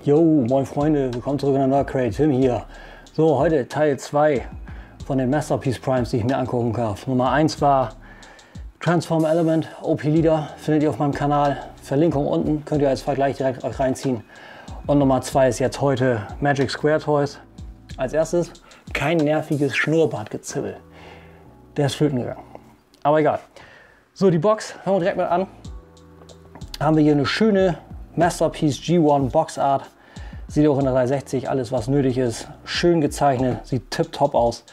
Yo, moin Freunde, willkommen zurück in der Nerdcrate, Tim hier. So, heute Teil 2 von den Masterpiece Primes, die ich mir angucken kann. Nummer 1 war Transform Element OP Leader, findet ihr auf meinem Kanal. Verlinkung unten, könnt ihr als Vergleich direkt euch reinziehen. Und Nummer 2 ist jetzt heute Magic Square Toys. Als erstes kein nerviges Schnurrbartgezibbel. Der ist flöten gegangen. Aber egal. So, die Box, fangen wir direkt mal an. Haben wir hier eine schöne Masterpiece G1 Box Art. Sieht auch in der 360 alles, was nötig ist. Schön gezeichnet, sieht tipptopp aus.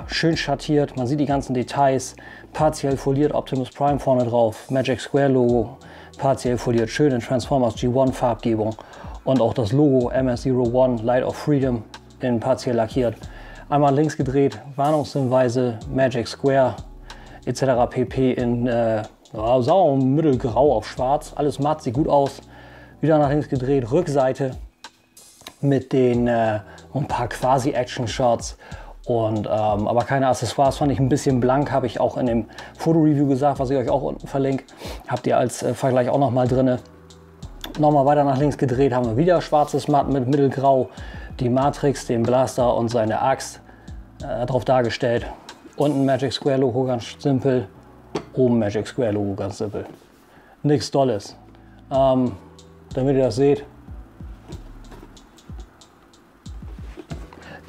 Schön schattiert, man sieht die ganzen Details. Partiell foliert Optimus Prime vorne drauf. Magic Square Logo, partiell foliert. Schön in Transformers G1 Farbgebung. Und auch das Logo MS-01 Light of Freedom in partiell lackiert. Einmal links gedreht, Warnungshinweise, Magic Square etc. pp. In sauer mittelgrau auf schwarz. Alles matt, sieht gut aus. Wieder nach links gedreht, Rückseite mit den ein paar quasi Action-Shots. Und aber keine Accessoires, fand ich ein bisschen blank, habe ich auch in dem Fotoreview gesagt, was ich euch auch unten verlinke. Habt ihr als Vergleich auch noch mal drin. Nochmal weiter nach links gedreht, haben wir wieder schwarzes Matt mit mittelgrau. Die Matrix, den Blaster und seine Axt drauf dargestellt. Unten Magic Square Logo ganz simpel, oben Magic Square Logo ganz simpel. Nichts Dolles. Damit ihr das seht.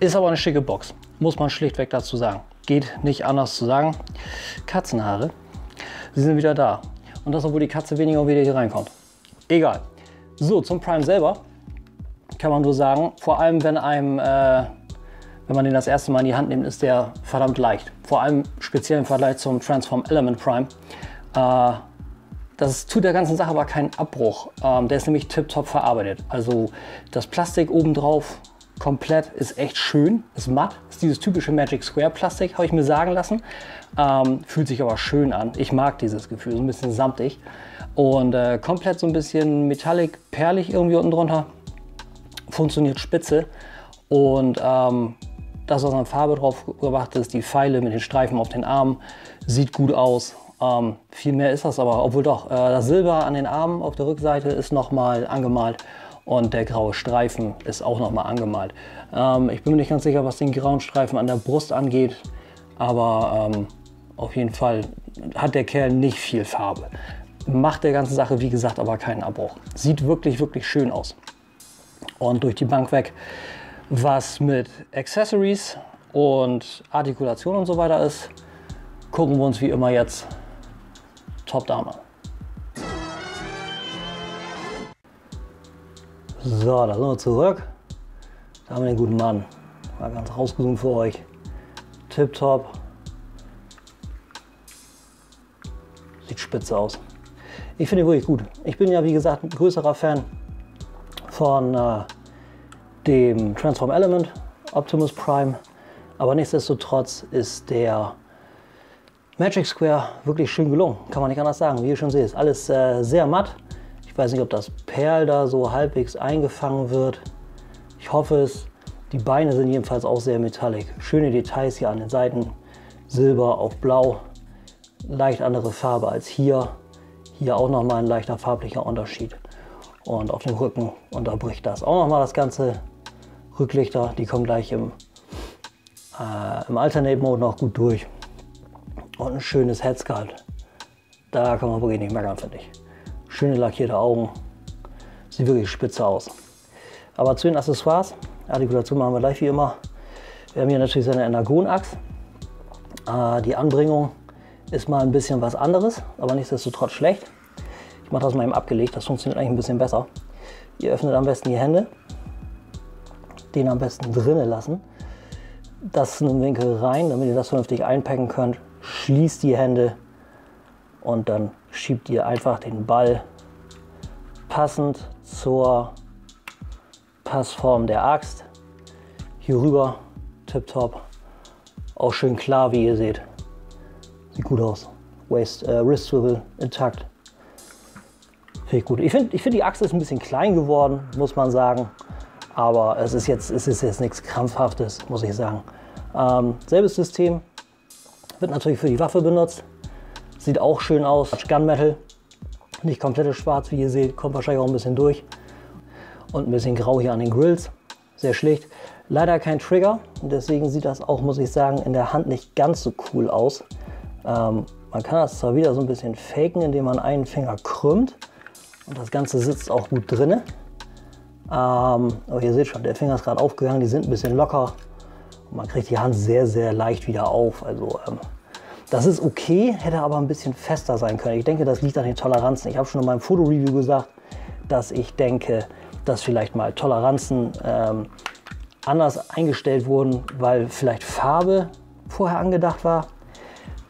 Ist aber eine schicke Box, muss man schlichtweg dazu sagen. Geht nicht anders zu sagen. Katzenhaare, sie sind wieder da. Und das, obwohl die Katze weniger und wieder hier reinkommt. Egal. So, zum Prime selber kann man nur sagen, vor allem wenn man den das erste Mal in die Hand nimmt, ist der verdammt leicht. Vor allem speziell im Vergleich zum Transform Element Prime. Das tut der ganzen Sache aber keinen Abbruch. Der ist nämlich tipptopp verarbeitet. Also das Plastik obendrauf komplett ist echt schön, ist matt. Ist dieses typische Magic Square Plastik, habe ich mir sagen lassen. Fühlt sich aber schön an. Ich mag dieses Gefühl, so ein bisschen samtig. Und komplett so ein bisschen metallic, perlig irgendwie unten drunter. Funktioniert spitze. Und das, was an Farbe drauf gemacht ist, die Pfeile mit den Streifen auf den Armen, sieht gut aus. Viel mehr ist das aber, obwohl doch, das Silber an den Armen auf der Rückseite ist nochmal angemalt und der graue Streifen ist auch nochmal angemalt. Ich bin mir nicht ganz sicher, was den grauen Streifen an der Brust angeht, aber auf jeden Fall hat der Kerl nicht viel Farbe. Macht der ganzen Sache, wie gesagt, aber keinen Abbruch. Sieht wirklich, wirklich schön aus. Und durch die Bank weg, was mit Accessories und Artikulation und so weiter ist, gucken wir uns wie immer jetzt Top-Down an. So, da sind wir zurück. Da haben wir den guten Mann. Mal ganz rausgezoomt für euch. Tipptopp. Sieht spitze aus. Ich finde ihn wirklich gut. Ich bin ja, wie gesagt, ein größerer Fan von dem Transform Element Optimus Prime. Aber nichtsdestotrotz ist der Magic Square wirklich schön gelungen. Kann man nicht anders sagen. Wie ihr schon seht, ist alles sehr matt. Ich weiß nicht, ob das Perl da so halbwegs eingefangen wird. Ich hoffe es. Die Beine sind jedenfalls auch sehr metallic. Schöne Details hier an den Seiten. Silber auf Blau. Leicht andere Farbe als hier. Hier auch nochmal ein leichter farblicher Unterschied. Und auf dem Rücken unterbricht das auch nochmal das Ganze. Rücklichter, die kommen gleich im Alternate Mode noch gut durch. Und ein schönes Headsculpt. Da kann man wirklich nicht meckern, finde ich. Schöne lackierte Augen. Sieht wirklich spitze aus. Aber zu den Accessoires. Artikulation machen wir gleich wie immer. Wir haben hier natürlich seine Energon-Axt. Die Anbringung ist mal ein bisschen was anderes, aber nichtsdestotrotz schlecht. Ich mache das mal eben abgelegt, das funktioniert eigentlich ein bisschen besser. Ihr öffnet am besten die Hände. Den am besten drinnen lassen. Das in den Winkel rein, damit ihr das vernünftig einpacken könnt. Schließt die Hände und dann schiebt ihr einfach den Ball passend zur Passform der Axt hier rüber. Tipptopp. Auch schön klar, wie ihr seht. Sieht gut aus. Wrist Swivel intakt. Finde ich gut. Ich finde, die Axt ist ein bisschen klein geworden, muss man sagen. Aber es ist jetzt nichts Krampfhaftes, muss ich sagen. Selbes System. Wird natürlich für die Waffe benutzt. Sieht auch schön aus. Gunmetal. Nicht komplettes Schwarz, wie ihr seht. Kommt wahrscheinlich auch ein bisschen durch. Und ein bisschen grau hier an den Grills. Sehr schlicht. Leider kein Trigger. Und deswegen sieht das auch, muss ich sagen, in der Hand nicht ganz so cool aus. Man kann das zwar wieder so ein bisschen faken, indem man einen Finger krümmt. Und das Ganze sitzt auch gut drin. Aber ihr seht schon, der Finger ist gerade aufgegangen. Die sind ein bisschen locker. Und man kriegt die Hand sehr, sehr leicht wieder auf. Also das ist okay, hätte aber ein bisschen fester sein können. Ich denke, das liegt an den Toleranzen. Ich habe schon in meinem Fotoreview gesagt, dass ich denke, dass vielleicht mal Toleranzen anders eingestellt wurden, weil vielleicht Farbe vorher angedacht war.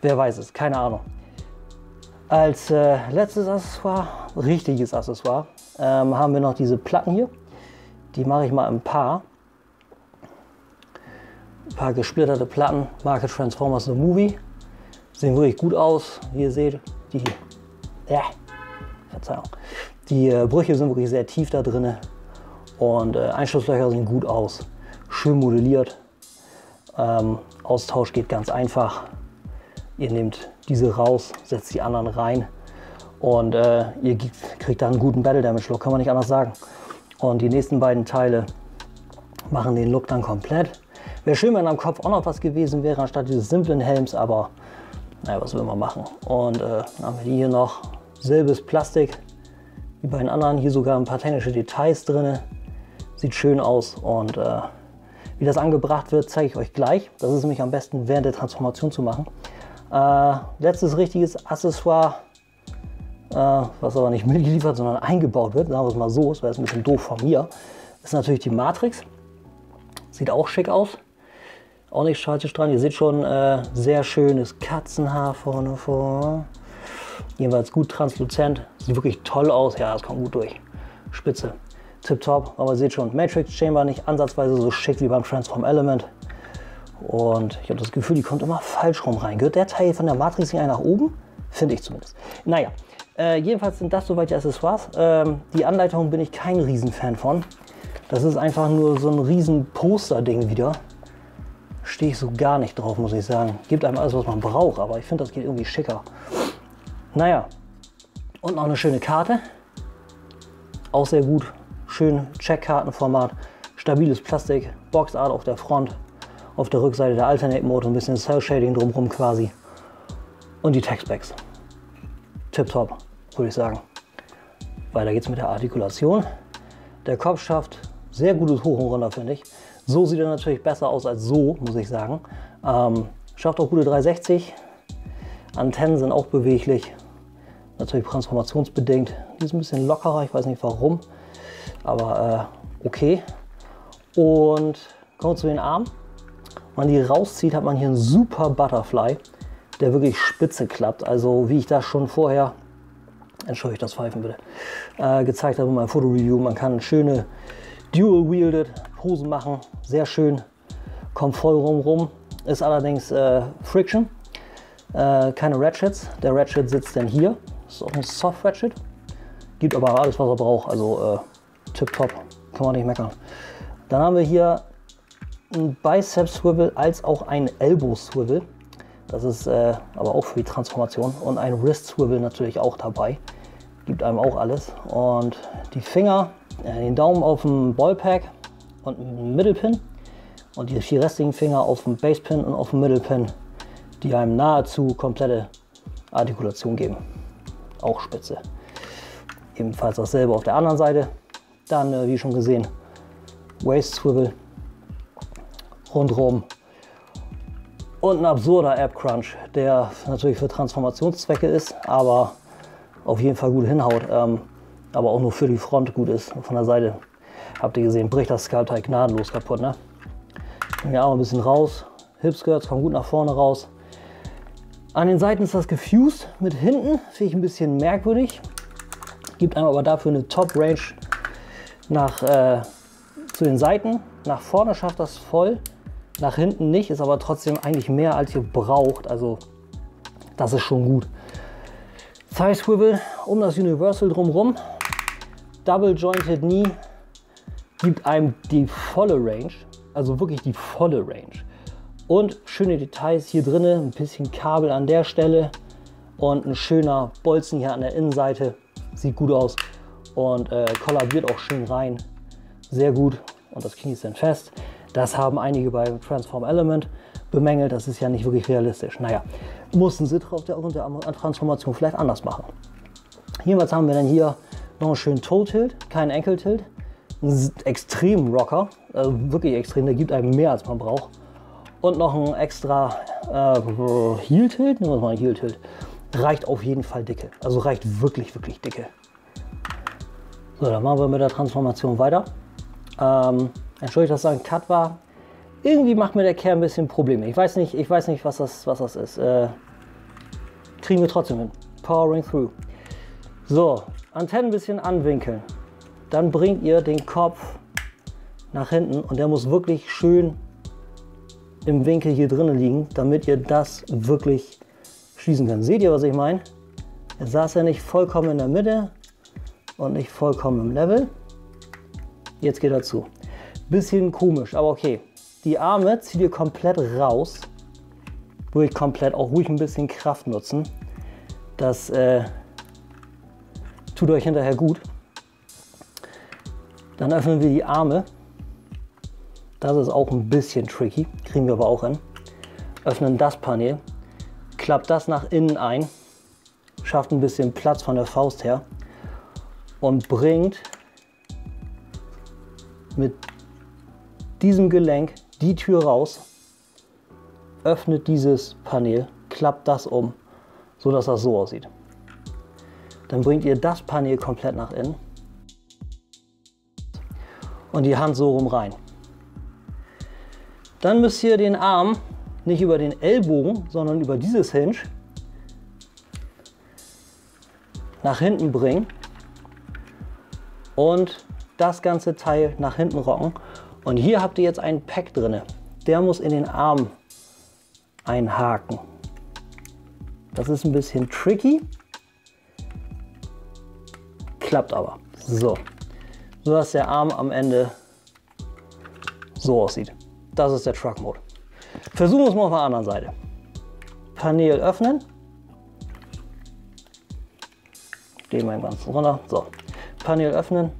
Wer weiß es, keine Ahnung. Als letztes Accessoire, richtiges Accessoire, haben wir noch diese Platten hier. Die mache ich mal ein paar gesplitterte Platten, Marke Transformers The Movie. Sehen wirklich gut aus. Wie ihr seht, Verzeihung. Die Brüche sind wirklich sehr tief da drin und Einschusslöcher sehen gut aus. Schön modelliert. Austausch geht ganz einfach. Ihr nehmt diese raus, setzt die anderen rein und ihr kriegt da einen guten Battle Damage Look, kann man nicht anders sagen. Und die nächsten beiden Teile machen den Look dann komplett. Wäre schön, wenn am Kopf auch noch was gewesen wäre, anstatt dieses simplen Helms, aber naja, was will man machen. Und dann haben wir die hier noch. Selbes Plastik wie bei den anderen. Hier sogar ein paar technische Details drin. Sieht schön aus und wie das angebracht wird, zeige ich euch gleich. Das ist nämlich am besten während der Transformation zu machen. Letztes richtiges Accessoire, was aber nicht mitgeliefert, sondern eingebaut wird, sagen wir es mal so, das wäre jetzt ein bisschen doof von mir, ist natürlich die Matrix. Sieht auch schick aus. Auch nicht scheiße dran. Ihr seht schon, sehr schönes Katzenhaar vorne vor. Jedenfalls gut transluzent. Sieht wirklich toll aus. Ja, das kommt gut durch. Spitze. Tipptopp. Aber ihr seht schon, Matrix Chamber nicht ansatzweise so schick wie beim Transform Element. Und ich habe das Gefühl, die kommt immer falsch rum rein. Gehört der Teil von der Matrix nicht nach oben? Finde ich zumindest. Naja, jedenfalls sind das soweit die Accessoires. Die Anleitung bin ich kein Riesenfan von. Das ist einfach nur so ein riesen Poster-Ding wieder. Stehe ich so gar nicht drauf, muss ich sagen. Gibt einem alles, was man braucht, aber ich finde, das geht irgendwie schicker. Naja, und noch eine schöne Karte. Auch sehr gut. Schön Checkkartenformat. Stabiles Plastik. Boxart auf der Front. Auf der Rückseite der Alternate Mode. Ein bisschen Cell Shading drumherum quasi. Und die Textbacks. Tipptopp, würde ich sagen. Weiter geht's mit der Artikulation. Der Kopfschaft. Sehr gutes Hoch und Runter, finde ich. So sieht er natürlich besser aus als so, muss ich sagen. Schafft auch gute 360. Antennen sind auch beweglich. Natürlich transformationsbedingt. Die ist ein bisschen lockerer, ich weiß nicht warum. Aber okay. Und kommen wir zu den Armen. Wenn man die rauszieht, hat man hier einen super Butterfly, der wirklich spitze klappt. Also wie ich das schon vorher, entschuldigt das Pfeifen bitte, gezeigt habe in meinem Fotoreview. Man kann schöne Dual-Wielded Posen machen, sehr schön, kommt voll rum, ist allerdings Friction, keine Ratchets. Der Ratchet sitzt dann hier, das ist auch ein Soft Ratchet, gibt aber alles, was er braucht, also tipptopp, kann man nicht meckern. Dann haben wir hier ein Bicep Swivel als auch ein Elbow Swivel, das ist aber auch für die Transformation, und ein Wrist Swivel natürlich auch dabei, gibt einem auch alles. Und die Finger, den Daumen auf dem Ballpack und einen Mittelpin und die 4 restlichen Finger auf dem Basepin und auf dem Mittelpin, die einem nahezu komplette Artikulation geben. Auch spitze. Ebenfalls dasselbe auf der anderen Seite. Dann, wie schon gesehen, Waist Swivel rundherum und ein absurder Ab Crunch, der natürlich für Transformationszwecke ist, aber auf jeden Fall gut hinhaut, aber auch nur für die Front gut ist. Von der Seite habt ihr gesehen, bricht das Sculpteil gnadenlos kaputt. Ne? Ja, auch ein bisschen raus. Hipskirts kommen gut nach vorne raus. An den Seiten ist das gefused mit hinten, finde ich ein bisschen merkwürdig. Gibt einem aber dafür eine Top-Range zu den Seiten. Nach vorne schafft das voll, nach hinten nicht, ist aber trotzdem eigentlich mehr als ihr braucht. Also das ist schon gut. Thigh Swivel um das Universal drumherum. Double Jointed Knee gibt einem die volle Range, also wirklich die volle Range. Und schöne Details hier drinnen, ein bisschen Kabel an der Stelle und ein schöner Bolzen hier an der Innenseite. Sieht gut aus und kollabiert auch schön rein. sehr gut und das Knie ist dann fest. Das haben einige bei Transform Element bemängelt, das ist ja nicht wirklich realistisch. Naja, mussten sie aufgrund der Transformation vielleicht anders machen. Jedenfalls haben wir dann hier noch einen schönen Toe-Tilt, keinen Ankle-Tilt, einen extremen Rocker, also wirklich extrem, der gibt einem mehr als man braucht. Und noch ein extra Heel-Tilt, nehmen wir mal einen Heel-Tilt, reicht auf jeden Fall dicke, also reicht wirklich, wirklich dicke. So, dann machen wir mit der Transformation weiter. Entschuldigt, dass das ein Cut war. Irgendwie macht mir der Kerl ein bisschen Probleme. Ich weiß nicht, was das ist. Kriegen wir trotzdem hin. Powering through. So, Antennen ein bisschen anwinkeln. Dann bringt ihr den Kopf nach hinten und der muss wirklich schön im Winkel hier drinnen liegen, damit ihr das wirklich schließen könnt. Seht ihr, was ich meine? Jetzt saß er nicht vollkommen in der Mitte und nicht vollkommen im Level. Jetzt geht er zu. Bisschen komisch, aber okay. Die Arme zieht ihr komplett raus. Wirklich komplett, auch ruhig ein bisschen Kraft nutzen. Das tut euch hinterher gut. Dann öffnen wir die Arme. Das ist auch ein bisschen tricky, kriegen wir aber auch hin. Öffnen das Panel, klappt das nach innen ein, schafft ein bisschen Platz von der Faust her und bringt mit diesem Gelenk die Tür raus, öffnet dieses Panel, klappt das um, so dass das so aussieht. Dann bringt ihr das Panel komplett nach innen und die Hand so rum rein. Dann müsst ihr den Arm nicht über den Ellbogen, sondern über dieses Hinge nach hinten bringen und das ganze Teil nach hinten rocken. Und hier habt ihr jetzt einen Pack drin. Der muss in den Arm einhaken. Das ist ein bisschen tricky, klappt aber. So, dass der Arm am Ende so aussieht. Das ist der Truck Mode. Versuchen wir es mal auf der anderen Seite. Panel öffnen. Gehen wir ganz runter. So, Panel öffnen,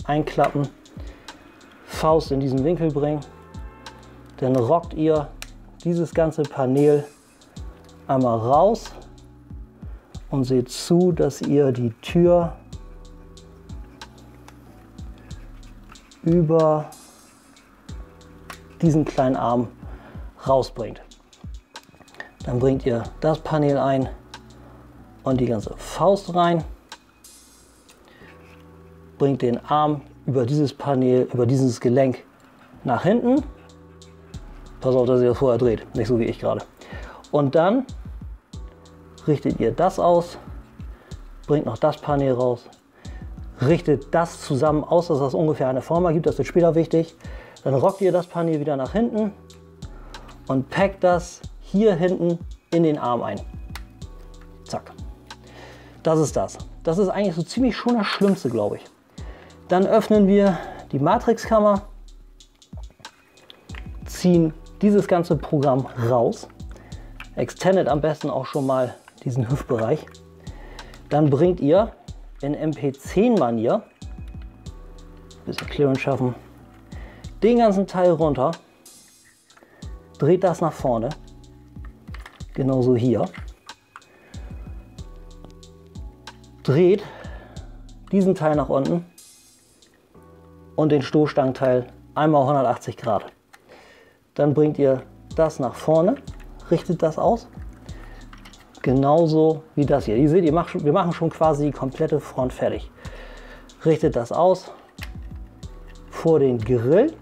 einklappen, Faust in diesen Winkel bringen. Dann rockt ihr dieses ganze Panel einmal raus und seht zu, dass ihr die Tür über diesen kleinen Arm rausbringt. Dann bringt ihr das Panel ein und die ganze Faust rein. Bringt den Arm über dieses Panel, über dieses Gelenk nach hinten. Pass auf, dass ihr das vorher dreht, nicht so wie ich gerade. Und dann richtet ihr das aus, bringt noch das Panel raus, richtet das zusammen aus, dass das ungefähr eine Form ergibt, das wird später wichtig. Dann rockt ihr das Panel wieder nach hinten und packt das hier hinten in den Arm ein. Zack. Das ist das. Das ist eigentlich so ziemlich schon das Schlimmste, glaube ich. Dann öffnen wir die Matrixkammer, ziehen dieses ganze Programm raus, extendet am besten auch schon mal diesen Hüftbereich. Dann bringt ihr in MP10-Manier, bisschen Clearance schaffen, den ganzen Teil runter, dreht das nach vorne, genauso hier, dreht diesen Teil nach unten und den Stoßstangenteil einmal 180 Grad. Dann bringt ihr das nach vorne, richtet das aus, genauso wie das hier. Ihr seht, wir machen schon quasi die komplette Front fertig. Richtet das aus vor den Grill.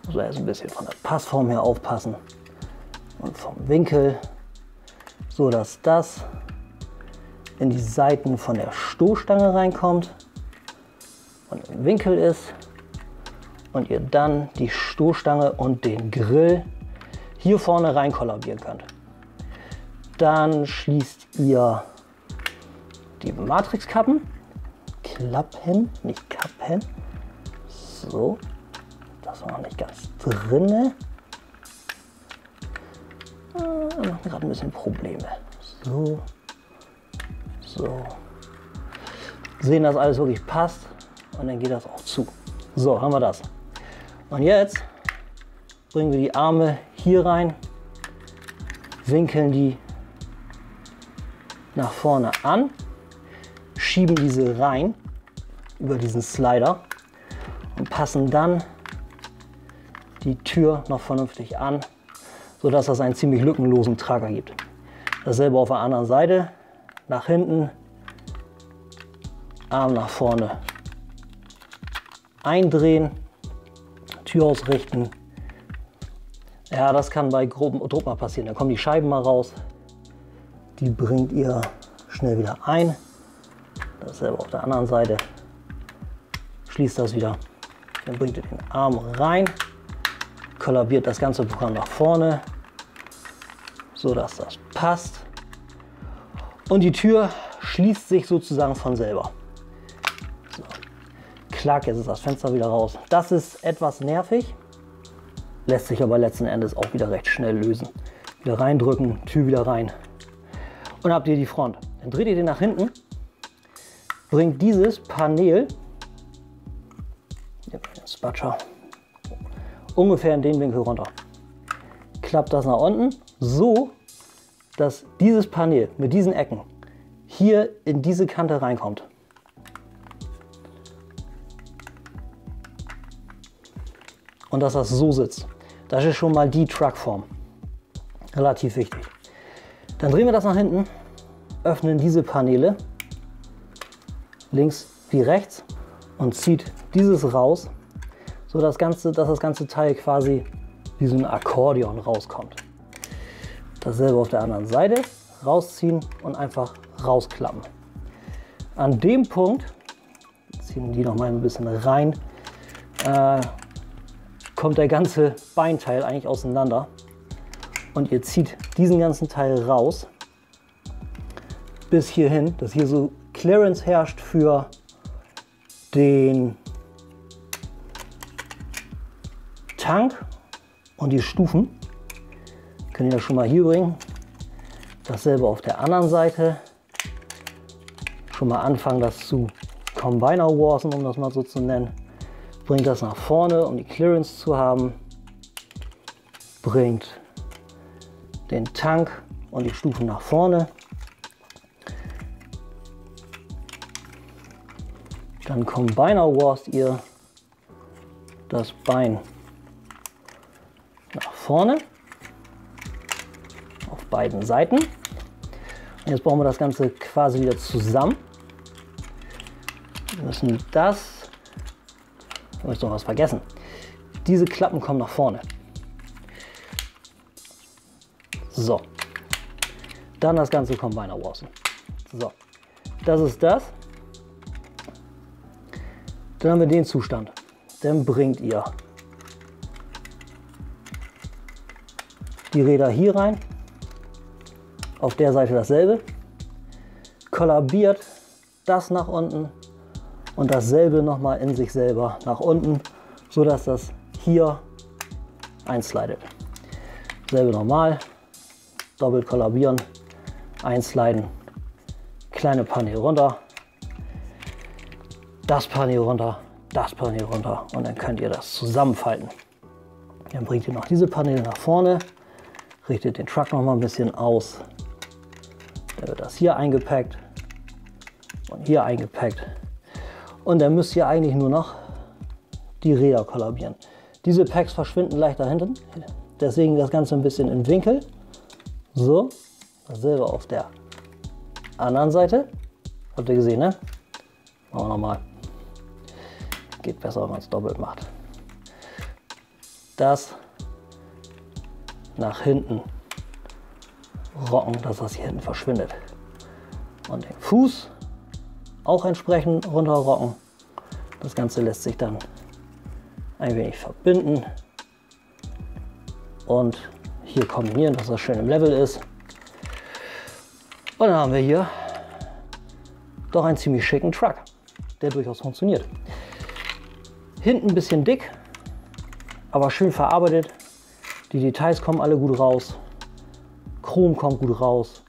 Muss erst ein bisschen von der Passform her aufpassen und vom Winkel, so dass das in die Seiten von der Stoßstange reinkommt und im Winkel ist und ihr dann die Stoßstange und den Grill hier vorne rein kollabieren könnt. Dann schließt ihr die Matrixkappen, Klappen, nicht Kappen, so, das war noch nicht ganz drinne. Machen gerade ein bisschen Probleme. So. Sehen, dass alles wirklich passt. und dann geht das auch zu. So, haben wir das. Und jetzt bringen wir die Arme hier rein, winkeln die nach vorne an, schieben diese rein über diesen Slider und passen dann die Tür noch vernünftig an, sodass das einen ziemlich lückenlosen Trager gibt. Dasselbe auf der anderen Seite, nach hinten, Arm nach vorne eindrehen, Tür ausrichten. Ja, das kann bei grobem Druck mal passieren. Da kommen die Scheiben mal raus. Die bringt ihr schnell wieder ein. Dasselbe auf der anderen Seite. Schließt das wieder. Dann bringt ihr den Arm rein. Kollabiert das ganze Programm nach vorne, so dass das passt. Und die Tür schließt sich sozusagen von selber. So. Klack, jetzt ist das Fenster wieder raus. Das ist etwas nervig, lässt sich aber letzten Endes auch wieder recht schnell lösen. Wieder reindrücken, Tür wieder rein. Und habt ihr die Front. Dann dreht ihr den nach hinten, bringt dieses Panel, den Spatscher, ungefähr in den Winkel runter. Klappt das nach unten, so dass dieses Panel mit diesen Ecken hier in diese Kante reinkommt. Und dass das so sitzt. Das ist schon mal die Truckform. Relativ wichtig. Dann drehen wir das nach hinten, öffnen diese Paneele, links wie rechts, und zieht dieses raus, so dass das ganze Teil quasi wie so ein Akkordeon rauskommt. Dasselbe auf der anderen Seite, rausziehen und einfach rausklappen. An dem Punkt, ziehen die noch mal ein bisschen rein, kommt der ganze Beinteil eigentlich auseinander und ihr zieht diesen ganzen Teil raus bis hierhin, dass hier so Clearance herrscht für den Tank und die Stufen. Können wir das schon mal hier bringen. Dasselbe auf der anderen Seite. Schon mal anfangen, das zu Combiner warsen, um das mal so zu nennen. Bringt das nach vorne, um die Clearance zu haben. Bringt den Tank und die Stufen nach vorne. Dann Combiner warst ihr das Bein nach vorne auf beiden Seiten. Und jetzt brauchen wir das Ganze quasi wieder zusammen. Wir müssen das, ich habe noch was vergessen, diese Klappen kommen nach vorne. So, dann das Ganze Combiner warsen. So, das ist das. Dann haben wir den Zustand. Dann bringt ihr die Räder hier rein. Auf der Seite dasselbe. Kollabiert das nach unten und dasselbe nochmal in sich selber nach unten, so dass das hier einslidet. Selbe nochmal. Doppelt kollabieren, einsliden, kleine Panel runter. Das Panel runter, das Panel runter und dann könnt ihr das zusammenfalten. Dann bringt ihr noch diese Paneele nach vorne, richtet den Truck noch mal ein bisschen aus. Dann wird das hier eingepackt und hier eingepackt. Und dann müsst ihr eigentlich nur noch die Räder kollabieren. Diese Packs verschwinden leicht da hinten, deswegen das Ganze ein bisschen im Winkel. So, dasselbe auf der anderen Seite. Habt ihr gesehen, ne? Machen wir nochmal. Geht besser, wenn man es doppelt macht. Das nach hinten rocken, dass das hier hinten verschwindet. Und den Fuß auch entsprechend runterrocken. Das Ganze lässt sich dann ein wenig verbinden und hier kombinieren, dass das schön im Level ist. Und dann haben wir hier doch einen ziemlich schicken Truck, der durchaus funktioniert. Hinten ein bisschen dick, aber schön verarbeitet. Die Details kommen alle gut raus. Chrom kommt gut raus.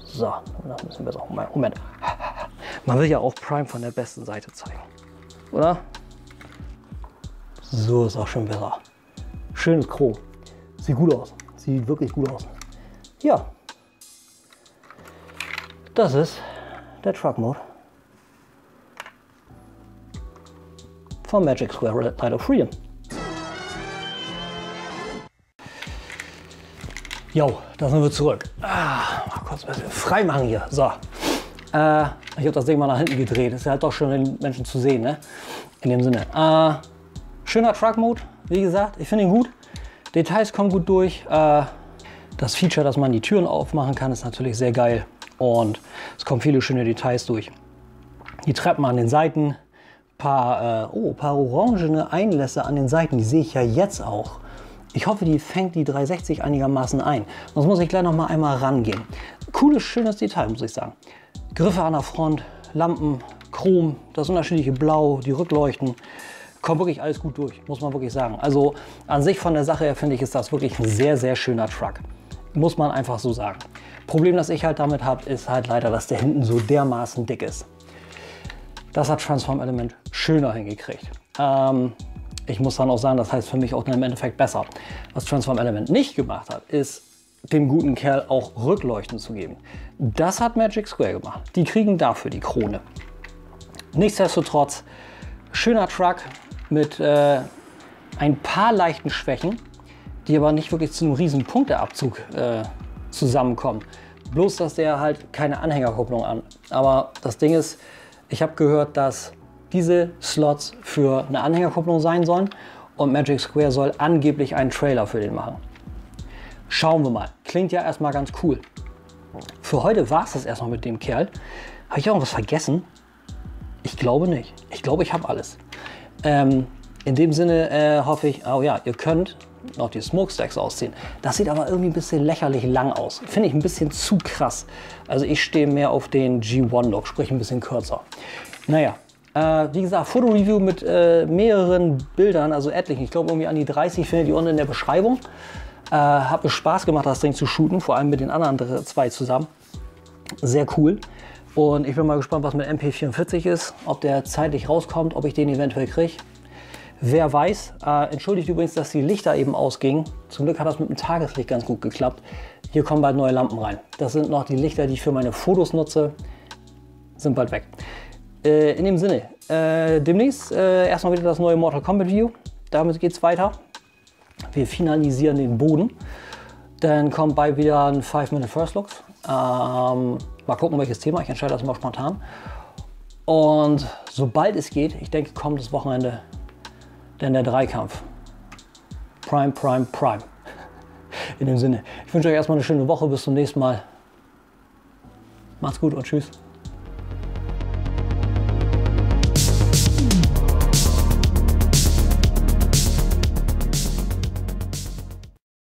So, noch ein bisschen besser. Moment. Man will ja auch Prime von der besten Seite zeigen, oder? So ist auch schon besser. Schönes Chrom. Sieht gut aus. Sieht wirklich gut aus. Ja. Das ist der Truck Mode von Magic Square Light of Freedom. Jo, da sind wir zurück. Mal kurz ein bisschen frei machen hier. So. Ich habe das Ding mal nach hinten gedreht. Ist ja halt doch schön, den Menschen zu sehen, ne? In dem Sinne. Schöner Truck Mode, wie gesagt. Ich finde ihn gut. Details kommen gut durch. Das Feature, dass man die Türen aufmachen kann, ist natürlich sehr geil. Und es kommen viele schöne Details durch. Die Treppen an den Seiten. Paar orangene Einlässe an den Seiten. Die sehe ich ja jetzt auch. Ich hoffe, die fängt die 360 einigermaßen ein. Sonst muss ich gleich noch mal einmal rangehen. Cooles, schönes Detail, muss ich sagen. Griffe an der Front, Lampen, Chrom, das unterschiedliche Blau, die Rückleuchten. Kommt wirklich alles gut durch, muss man wirklich sagen. Also an sich von der Sache her finde ich, ist das wirklich ein sehr, sehr schöner Truck. Muss man einfach so sagen. Problem, das ich halt damit habe, ist halt leider, dass der hinten so dermaßen dick ist. Das hat Transform Element schöner hingekriegt. Ich muss dann auch sagen, das heißt für mich auch im Endeffekt besser. Was Transform Element nicht gemacht hat, ist dem guten Kerl auch Rückleuchten zu geben. Das hat Magic Square gemacht. Die kriegen dafür die Krone. Nichtsdestotrotz, schöner Truck mit ein paar leichten Schwächen, die aber nicht wirklich zu einem riesen Punkteabzug zusammenkommen. Bloß, dass der halt keine Anhängerkupplung an. Aber das Ding ist, ich habe gehört, dass diese Slots für eine Anhängerkupplung sein sollen und Magic Square soll angeblich einen Trailer für den machen. Schauen wir mal. Klingt ja erstmal ganz cool. Für heute war es das erstmal mit dem Kerl. Habe ich auch noch was vergessen? Ich glaube nicht. Ich glaube, ich habe alles. In dem Sinne hoffe ich, oh ja, ihr könnt noch die Smokestacks ausziehen. Das sieht aber irgendwie ein bisschen lächerlich lang aus. Finde ich ein bisschen zu krass. Also ich stehe mehr auf den G1-Look, sprich ein bisschen kürzer. Naja. Wie gesagt, Fotoreview mit mehreren Bildern, also etlichen. Ich glaube irgendwie an die 30 findet ihr unten in der Beschreibung. Hat mir Spaß gemacht, das Ding zu shooten, vor allem mit den anderen zwei zusammen. Sehr cool. Und ich bin mal gespannt, was mit MP44 ist, ob der zeitlich rauskommt, ob ich den eventuell kriege. Wer weiß. Entschuldigt übrigens, dass die Lichter eben ausgingen. Zum Glück hat das mit dem Tageslicht ganz gut geklappt. Hier kommen bald neue Lampen rein. Das sind noch die Lichter, die ich für meine Fotos nutze. Sind bald weg. In dem Sinne, demnächst erstmal wieder das neue Mortal Kombat Video. Damit geht es weiter. Wir finalisieren den Boden. Dann kommt bald wieder ein 5-Minute First Looks. Mal gucken, welches Thema. Ich entscheide das mal spontan. Und sobald es geht, ich denke, kommt das Wochenende, dann der Dreikampf. Prime, Prime, Prime. In dem Sinne, ich wünsche euch erstmal eine schöne Woche. Bis zum nächsten Mal. Macht's gut und tschüss.